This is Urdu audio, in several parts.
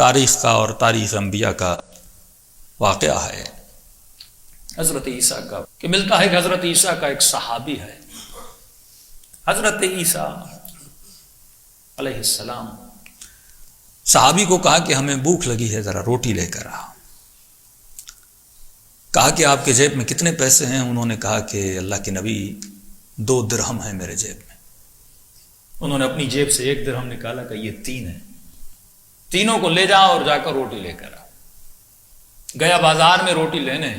تاریخ کا اور تاریخ انبیاء کا واقعہ ہے حضرت عیسیٰ کا، کہ ملتا ہے کہ حضرت عیسیٰ کا ایک صحابی ہے، حضرت عیسیٰ علیہ السلام، صحابی کو کہا کہ ہمیں بھوک لگی ہے، ذرا روٹی لے کر آ۔ کہا کہ آپ کے جیب میں کتنے پیسے ہیں؟ انہوں نے کہا کہ اللہ کے نبی 2 درہم ہیں میرے جیب میں۔ انہوں نے اپنی جیب سے 1 درہم نکالا کہ یہ 3 ہیں، تینوں کو لے جا اور جا کر روٹی لے کر آ۔ گیا بازار میں روٹی لینے،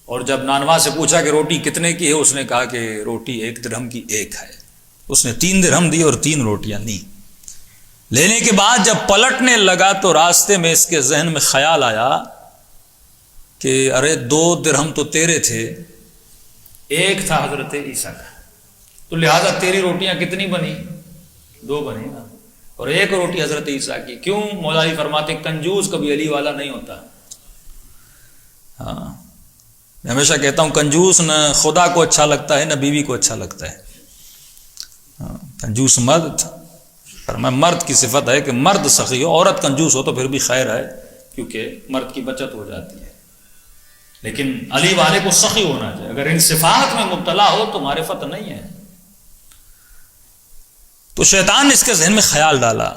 اور جب نانوا سے پوچھا کہ روٹی کتنے کی ہے، اس نے کہا کہ روٹی 1 درہم کی 1 ہے۔ اس نے 3 درہم دی اور 3 روٹیاں لی۔ لینے کے بعد جب پلٹنے لگا تو راستے میں اس کے ذہن میں خیال آیا کہ ارے 2 درہم تو تیرے تھے، 1 تھا حضرت عیسیٰ کا، تو لہذا تیری روٹیاں کتنی بنی؟ 2 بنی نا، اور 1 روٹی حضرت عیسیٰ کی۔ کیوں؟ مولا علی فرماتے کنجوس کبھی علی والا نہیں ہوتا۔ ہاں، میں ہمیشہ کہتا ہوں کنجوس نہ خدا کو اچھا لگتا ہے نہ بیوی کو اچھا لگتا ہے۔ ہاں، کنجوس مرد، فرمایا مرد کی صفت ہے کہ مرد سخی ہو، عورت کنجوس ہو تو پھر بھی خیر ہے کیونکہ مرد کی بچت ہو جاتی ہے، لیکن علی والے کو سخی ہونا چاہیے۔ اگر ان صفات میں مبتلا ہو تو معرفت نہیں ہے۔ تو شیطان نے اس کے ذہن میں خیال ڈالا،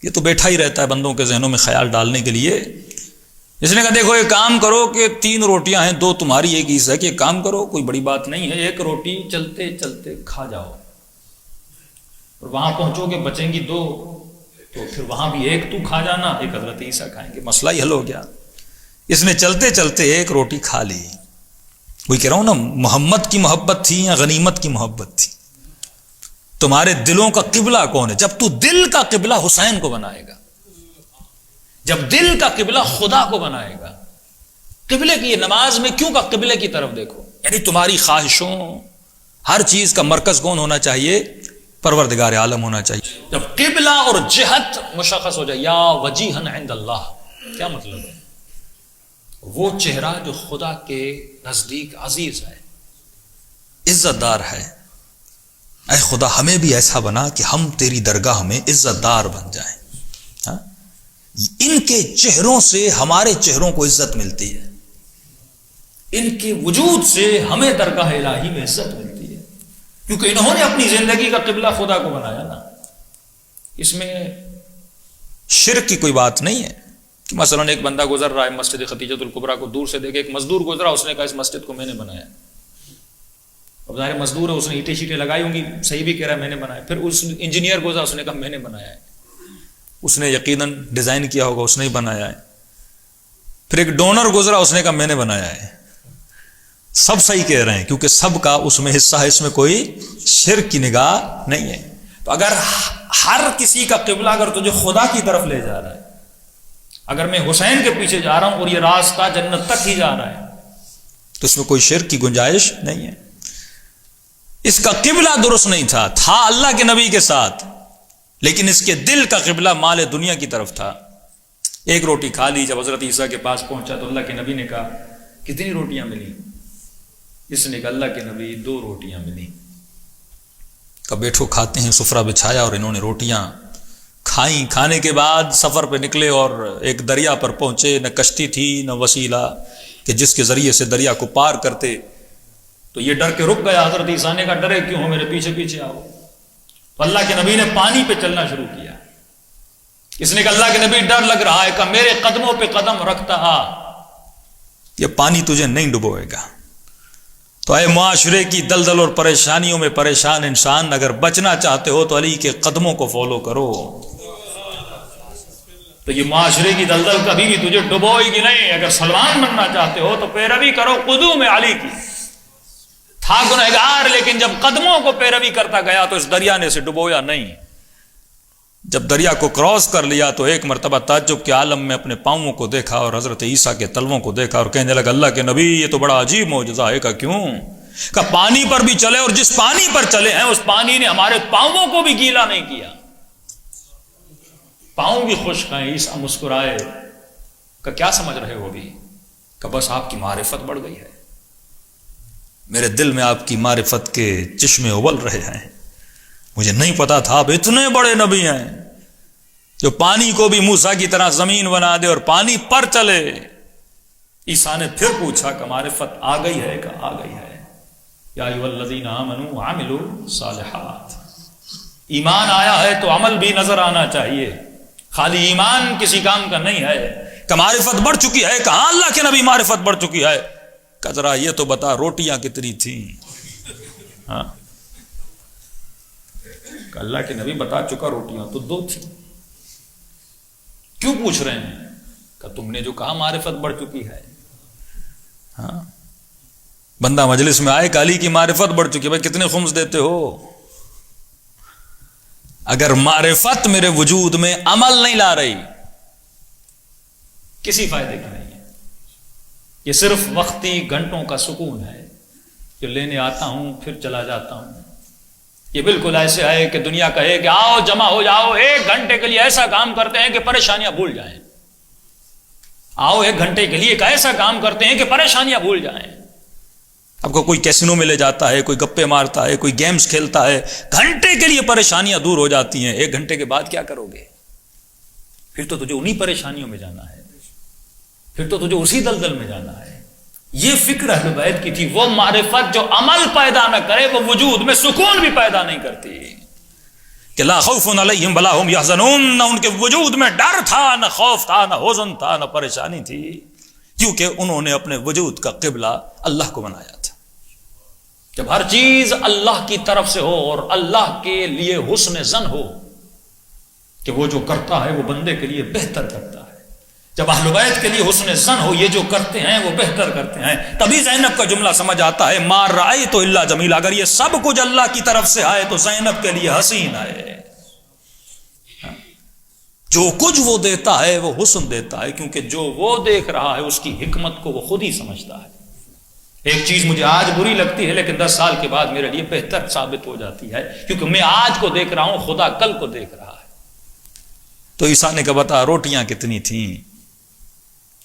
یہ تو بیٹھا ہی رہتا ہے بندوں کے ذہنوں میں خیال ڈالنے کے لیے۔ اس نے کہا دیکھو ایک کام کرو کہ 3 روٹیاں ہیں، 2 تمہاری 1 عیسیٰ کی، ایک کام کرو کوئی بڑی بات نہیں ہے، 1 روٹی چلتے چلتے کھا جاؤ، اور وہاں پہنچو گے بچیں گی 2، تو پھر وہاں بھی 1 تو کھا جانا، 1 حضرت عیسیٰ کھائیں گے، مسئلہ ہی حل ہو گیا۔ اس نے چلتے چلتے 1 روٹی کھا لی۔ وہی کہہ رہا ہوں نا، محمد کی محبت تھی یا غنیمت کی محبت تھی؟ تمہارے دلوں کا قبلہ کون ہے؟ جب تو دل کا قبلہ حسین کو بنائے گا، جب دل کا قبلہ خدا کو بنائے گا، قبلے کی نماز میں کیوں کا قبلے کی طرف دیکھو، یعنی تمہاری خواہشوں ہر چیز کا مرکز کون ہونا چاہیے؟ پروردگار عالم ہونا چاہیے۔ جب قبلہ اور جہت مشخص ہو جائے، یا وجیہن عند اللہ، کیا مطلب ہے؟ وہ چہرہ جو خدا کے نزدیک عزیز ہے، عزت دار ہے۔ اے خدا ہمیں بھی ایسا بنا کہ ہم تیری درگاہ میں عزت دار بن جائیں۔ ہاں؟ ان کے چہروں سے ہمارے چہروں کو عزت ملتی ہے، ان کے وجود سے ہمیں درگاہ الہی میں عزت ملتی ہے، کیونکہ انہوں نے اپنی زندگی کا قبلہ خدا کو بنایا نا۔ اس میں شرک کی کوئی بات نہیں ہے کہ مثلا ایک بندہ گزر رہا ہے مسجد خدیجۃ الکبریٰ کو دور سے دیکھے، ایک مزدور گزرا، اس نے کہا اس مسجد کو میں نے بنایا۔ اب ظاہر مزدور ہے، اس نے اینٹیں شیٹیں لگائی ہوں گی، صحیح بھی کہہ رہا ہے میں نے بنایا۔ پھر اس انجینئر گزرا، اس نے کہا میں نے بنایا ہے، اس نے یقیناً ڈیزائن کیا ہوگا، اس نے ہی بنایا ہے۔ پھر ایک ڈونر گزرا، اس نے کہا میں نے بنایا ہے۔ سب صحیح کہہ رہے ہیں کیونکہ سب کا اس میں حصہ ہے، اس میں کوئی شرک کی نگاہ نہیں ہے۔ تو اگر ہر کسی کا قبلہ اگر تجھے خدا کی طرف لے جا رہا ہے، اگر میں حسین کے پیچھے جا رہا ہوں اور یہ راستہ جنت تک ہی جا رہا ہے، تو اس میں کوئی شرک کی گنجائش نہیں ہے۔ اس کا قبلہ درست نہیں تھا اللہ کے نبی کے ساتھ، لیکن اس کے دل کا قبلہ مال دنیا کی طرف تھا۔ 1 روٹی کھا لی، جب حضرت عیسیٰ کے پاس پہنچا تو اللہ کے نبی نے کہا کتنی روٹیاں ملی؟ اس نے کہا اللہ کے نبی 2 روٹیاں ملی۔ کہا بیٹھو کھاتے ہیں، سفرہ بچھایا اور انہوں نے روٹیاں کھائیں۔ کھانے کے بعد سفر پہ نکلے اور ایک دریا پر پہنچے، نہ کشتی تھی نہ وسیلہ کہ جس کے ذریعے سے دریا کو پار کرتے، تو یہ ڈر کے رک گیا۔ حضرت عیسیٰ نے کہا ڈرے کیوں ہو، میرے پیچھے پیچھے آؤ۔ تو اللہ کے نبی نے پانی پہ چلنا شروع کیا۔ اس نے کہا اللہ کے نبی ڈر لگ رہا ہے، کہ میرے قدموں پہ قدم رکھتا آ، یہ پانی تجھے نہیں ڈبوئے گا۔ تو اے معاشرے کی دلدل اور پریشانیوں میں پریشان انسان، اگر بچنا چاہتے ہو تو علی کے قدموں کو فالو کرو، تو یہ معاشرے کی دلدل کبھی بھی تجھے ڈبوئے گی نہیں۔ اگر سلمان بننا چاہتے ہو تو پیروی کرو قدوم علی کی۔ تھا گنہگار، لیکن جب قدموں کو پیروی کرتا گیا تو اس دریا نے سے ڈبویا نہیں۔ جب دریا کو کراس کر لیا تو ایک مرتبہ تعجب کے عالم میں اپنے پاؤں کو دیکھا اور حضرت عیسیٰ کے تلووں کو دیکھا اور کہنے لگا اللہ کے نبی یہ تو بڑا عجیب معجزہ ہے۔ کا کیوں؟ کہ پانی پر بھی چلے، اور جس پانی پر چلے ہیں اس پانی نے ہمارے پاؤں کو بھی گیلا نہیں کیا، پاؤں بھی خشک ہیں۔ عیسیٰ مسکرائے، کہ کیا سمجھ رہے ہو ابھی؟ کہ بس آپ کی معرفت بڑھ گئی ہے، میرے دل میں آپ کی معرفت کے چشمے ابل رہے ہیں، مجھے نہیں پتا تھا آپ اتنے بڑے نبی ہیں۔ جو پانی کو بھی موسیٰ کی طرح زمین بنا دے اور پانی پر چلے. عیسیٰ نے پھر پوچھا کہ معرفت آ گئی ہے کہ آ گئی ہے؟ یا ایھا الذین آمنوا وعملوا الصالحات. ایمان آیا ہے تو عمل بھی نظر آنا چاہیے. خالی ایمان کسی کام کا نہیں ہے. کہ معرفت بڑھ چکی ہے. کہاں اللہ کے نبی معرفت بڑھ چکی ہے؟ کہ ذرا یہ تو بتا روٹیاں کتنی تھیں؟ ہاں کہ اللہ کے نبی بتا چکا روٹیاں تو 2 تھیں. کیوں پوچھ رہے ہیں؟ کہ تم نے جو کہا معرفت بڑھ چکی ہے. ہاں بندہ مجلس میں آئے کہ علی کی معرفت بڑھ چکی ہے. بھائی کتنے خمس دیتے ہو؟ اگر معرفت میرے وجود میں عمل نہیں لا رہی کسی فائدے کی نہیں ہے. یہ صرف وقتی گھنٹوں کا سکون ہے جو لینے آتا ہوں پھر چلا جاتا ہوں. یہ بالکل ایسے ہے کہ دنیا کہے کہ آؤ جمع ہو جاؤ 1 گھنٹے کے لیے ایسا کام کرتے ہیں کہ پریشانیاں بھول جائیں. آؤ 1 گھنٹے کے لیے ایک ایسا کام کرتے ہیں کہ پریشانیاں بھول جائیں. آپ کو کوئی کیسینو میں لے جاتا ہے, کوئی گپے مارتا ہے, کوئی گیمز کھیلتا ہے, گھنٹے کے لیے پریشانیاں دور ہو جاتی ہیں. 1 گھنٹے کے بعد کیا کرو گے؟ پھر تو تجھے انہی پریشانیوں میں جانا ہے, پھر تو تجھے اسی دلدل میں جانا ہے. یہ فکر اہل بیت کی تھی. وہ معرفت جو عمل پیدا نہ کرے وہ وجود میں سکون بھی پیدا نہیں کرتی. کہ لا خوف علیہم ولا هم یحزنون, نہ ان کے وجود میں ڈر تھا, نہ خوف تھا, نہ حزن تھا, نہ پریشانی تھی, کیونکہ انہوں نے اپنے وجود کا قبلہ اللہ کو بنایا تھا. جب ہر چیز اللہ کی طرف سے ہو اور اللہ کے لیے حسن ظن ہو کہ وہ جو کرتا ہے وہ بندے کے لیے بہتر کرتا ہے, جب اہل بیت کے لیے حسن ظن ہو یہ جو کرتے ہیں وہ بہتر کرتے ہیں, تبھی زینب کا جملہ سمجھ آتا ہے ما رأیت الا جمیلا. اگر یہ سب کچھ اللہ کی طرف سے آئے تو زینب کے لیے حسین آئے. جو کچھ وہ دیتا ہے وہ حسن دیتا ہے, کیونکہ جو وہ دیکھ رہا ہے اس کی حکمت کو وہ خود ہی سمجھتا ہے. ایک چیز مجھے آج بری لگتی ہے لیکن 10 سال کے بعد میرے لیے بہتر ثابت ہو جاتی ہے, کیونکہ میں آج کو دیکھ رہا ہوں, خدا کل کو دیکھ رہا ہے. تو عیسیٰ نے کہا بتا روٹیاں کتنی تھیں؟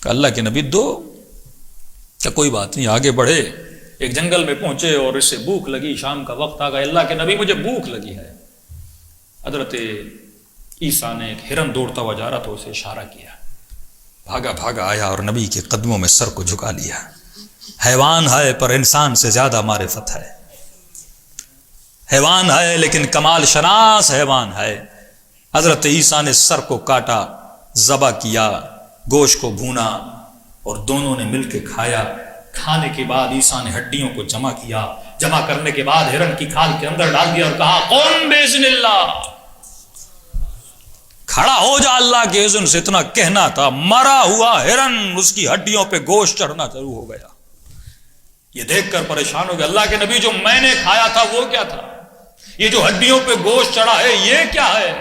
کہ اللہ کے نبی 2. کہ کوئی بات نہیں, آگے بڑھے. ایک جنگل میں پہنچے اور اس سے بھوک لگی, شام کا وقت آ گیا. اللہ کے نبی مجھے بھوک لگی ہے. حضرت عیسیٰ نے ایک ہرن دوڑتا ہوا جا رہا تھا, اسے اشارہ کیا, بھاگا بھاگا آیا اور نبی کے قدموں میں سر کو جھکا لیا. حیوان ہے پر انسان سے زیادہ معرفت ہے. حیوان ہے لیکن کمال شناس حیوان ہے. حضرت عیسیٰ نے سر کو کاٹا, ذبح کیا, گوشت کو بھونا اور دونوں نے مل کے کھایا. کھانے کے بعد عیسیٰ نے ہڈیوں کو جمع کیا. جمع کرنے کے بعد ہرن کی کھال کے اندر ڈال دیا اور کہا قم باذن اللہ, کھڑا ہو جا اللہ کے اذن سے. اتنا کہنا تھا, مرا ہوا ہرن اس کی ہڈیوں پہ گوشت چڑھنا شروع ہو گیا. یہ دیکھ کر پریشان ہو گیا. اللہ کے نبی جو میں نے کھایا تھا وہ کیا تھا؟ یہ جو ہڈیوں پہ گوشت چڑھا ہے یہ کیا ہے؟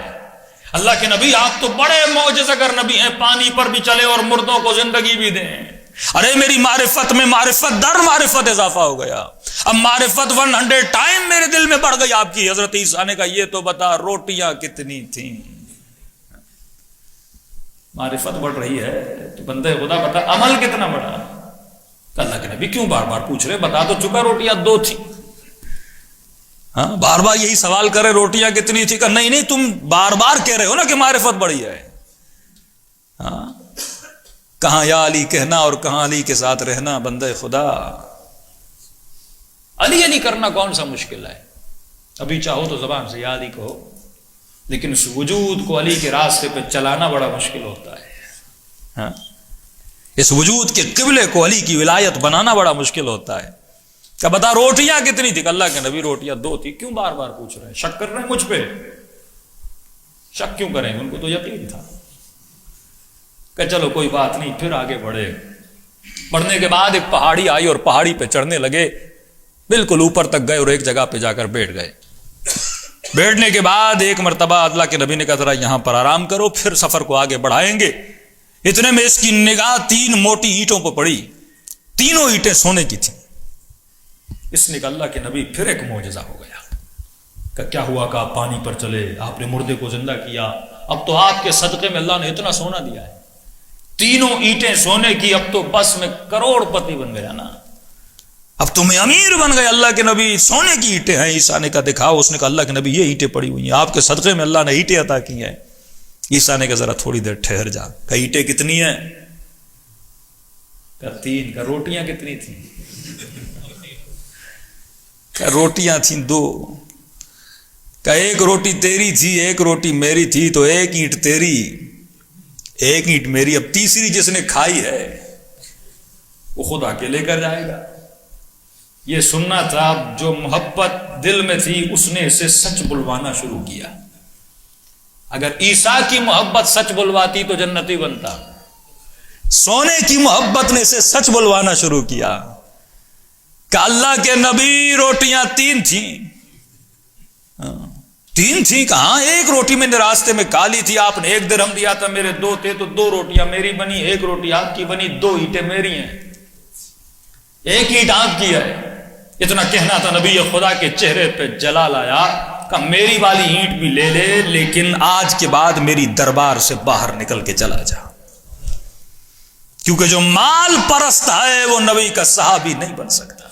اللہ کے نبی آپ تو بڑے معجزہ گر نبی ہیں, پانی پر بھی چلے اور مردوں کو زندگی بھی دیں. ارے میری معرفت میں معرفت در معرفت اضافہ ہو گیا. اب معرفت 100 ٹائم میرے دل میں بڑھ گئی آپ کی. حضرت عیسیٰ نے کہا یہ تو بتا روٹیاں کتنی تھیں؟ معرفت بڑھ رہی ہے تو بندے خدا بتا عمل کتنا بڑھا. اللہ کے نبی کیوں بار بار پوچھ رہے؟ بتا تو چکا روٹیاں 2 تھی. ہاں بار بار یہی سوال کرے روٹیاں کتنی تھی؟ کہ نہیں تم بار بار کہہ رہے ہو نا کہ معرفت بڑھی ہے. ہاں کہاں یا علی کہنا اور کہاں علی کے ساتھ رہنا. بندے خدا علی علی کرنا کون سا مشکل ہے؟ ابھی چاہو تو زبان سے یا علی کہو, لیکن اس وجود کو علی کے راستے پہ چلانا بڑا مشکل ہوتا ہے. ہاں اس وجود کے قبلے کو علی کی ولایت بنانا بڑا مشکل ہوتا ہے. کہ بتا روٹیاں کتنی تھی؟ کہ اللہ کے نبی روٹیاں 2 تھی. کیوں بار بار پوچھ رہے ہیں؟ شک کر رہے ہیں مجھ پہ؟ شک کیوں کریں گے؟ ان کو تو یقین تھا. کہ چلو کوئی بات نہیں, پھر آگے بڑھے. بڑھنے کے بعد ایک پہاڑی آئی اور پہاڑی پہ چڑھنے لگے. بالکل اوپر تک گئے اور ایک جگہ پہ جا کر بیٹھ گئے. بیٹھنے کے بعد ایک مرتبہ اللہ کے نبی نے کہا ذرا یہاں پر آرام کرو, پھر سفر کو آگے بڑھائیں گے. اتنے میں اس کی نگاہ 3 موٹی اینٹوں پر پڑی. تینوں اینٹیں سونے کی تھیں. اس نے کہا اللہ کے نبی پھر ایک معجزہ ہو گیا. کہ کیا ہوا؟ کہ آپ پانی پر چلے, آپ نے مردے کو زندہ کیا. اب تو آپ کے صدقے میں اللہ نے اتنا سونا دیا ہے, 3 اینٹیں سونے کی. اب تو بس میں کروڑ پتی بن گیا نا, اب تو میں امیر بن گئے. اللہ کے نبی سونے کی اینٹیں ہیں. عیسیٰ نے کہا دکھاؤ. اس نے کہا اللہ کے نبی یہ اینٹیں پڑی ہوئی ہیں, آپ کے صدقے میں اللہ نے اینٹیں عطا کی ہیں. عیسیٰ نے کہا ذرا تھوڑی دیر ٹھہر جا. کہ اینٹیں کتنی ہیں؟ کہ 3. کہ روٹیاں کتنی تھیں؟ کہ روٹیاں تھیں 2. کہ ایک روٹی تیری تھی ایک روٹی میری تھی، تو ایک اینٹ تیری ایک اینٹ میری، اب تیسری جس نے کھائی ہے وہ خود آ کے لے کر جائے گا. یہ سننا تھا. جو محبت دل میں تھی اس نے اسے سچ بلوانا شروع کیا. اگر عیسیٰ کی محبت سچ بلواتی تو جنتی بنتا. سونے کی محبت نے اسے سچ بلوانا شروع کیا کہ اللہ کے نبی روٹیاں 3 تھیں. 3 تھیں کہاں؟ ایک روٹی میں نے راستے میں کالی تھی، آپ نے 1 درہم دیا تھا، میرے 2 تھے تو 2 روٹیاں میری بنی، 1 روٹی آپ کی بنی، 2 اینٹیں میری ہیں، 1 اینٹ آپ کی ہے. اتنا کہنا تھا نبی خدا کے چہرے پہ جلال آیا کہ میری والی اینٹ بھی لے لے، لیکن آج کے بعد میری دربار سے باہر نکل کے چلا جا. کیونکہ جو مال پرست ہے وہ نبی کا صحابی نہیں بن سکتا.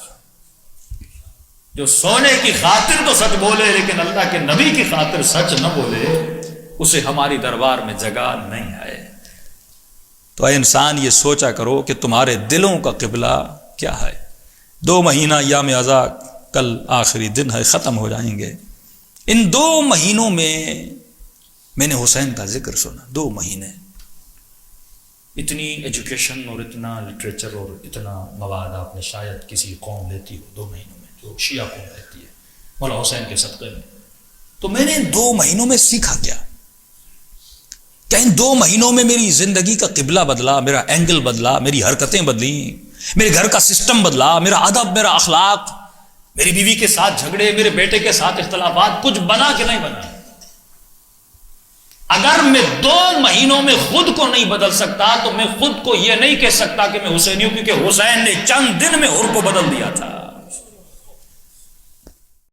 جو سونے کی خاطر تو سچ بولے لیکن اللہ کے نبی کی خاطر سچ نہ بولے، اسے ہماری دربار میں جگہ نہیں ہے. تو اے انسان یہ سوچا کرو کہ تمہارے دلوں کا قبلہ کیا ہے. 2 مہینہ ایام عزا کل آخری دن ہے، ختم ہو جائیں گے. ان 2 مہینوں میں نے حسین کا ذکر سنا. 2 مہینے اتنی ایجوکیشن اور اتنا لٹریچر اور اتنا مواد آپ نے شاید کسی قوم لیتی ہو 2 مہینوں میں، جو شیعہ قوم رہتی ہے مولا حسین کے صدقے میں. تو میں نے 2 مہینوں میں سیکھا کیا؟ کہ ان 2 مہینوں میں میری زندگی کا قبلہ بدلا، میرا اینگل بدلا، میری حرکتیں بدلی، میرے گھر کا سسٹم بدلا، میرا ادب، میرا اخلاق، میری بیوی کے ساتھ جھگڑے، میرے بیٹے کے ساتھ اختلافات، کچھ بنا کہ نہیں بنا؟ اگر میں 2 مہینوں میں خود کو نہیں بدل سکتا تو میں خود کو یہ نہیں کہہ سکتا کہ میں حسینی ہوں، کیونکہ حسین نے چند دن میں حر کو بدل دیا تھا.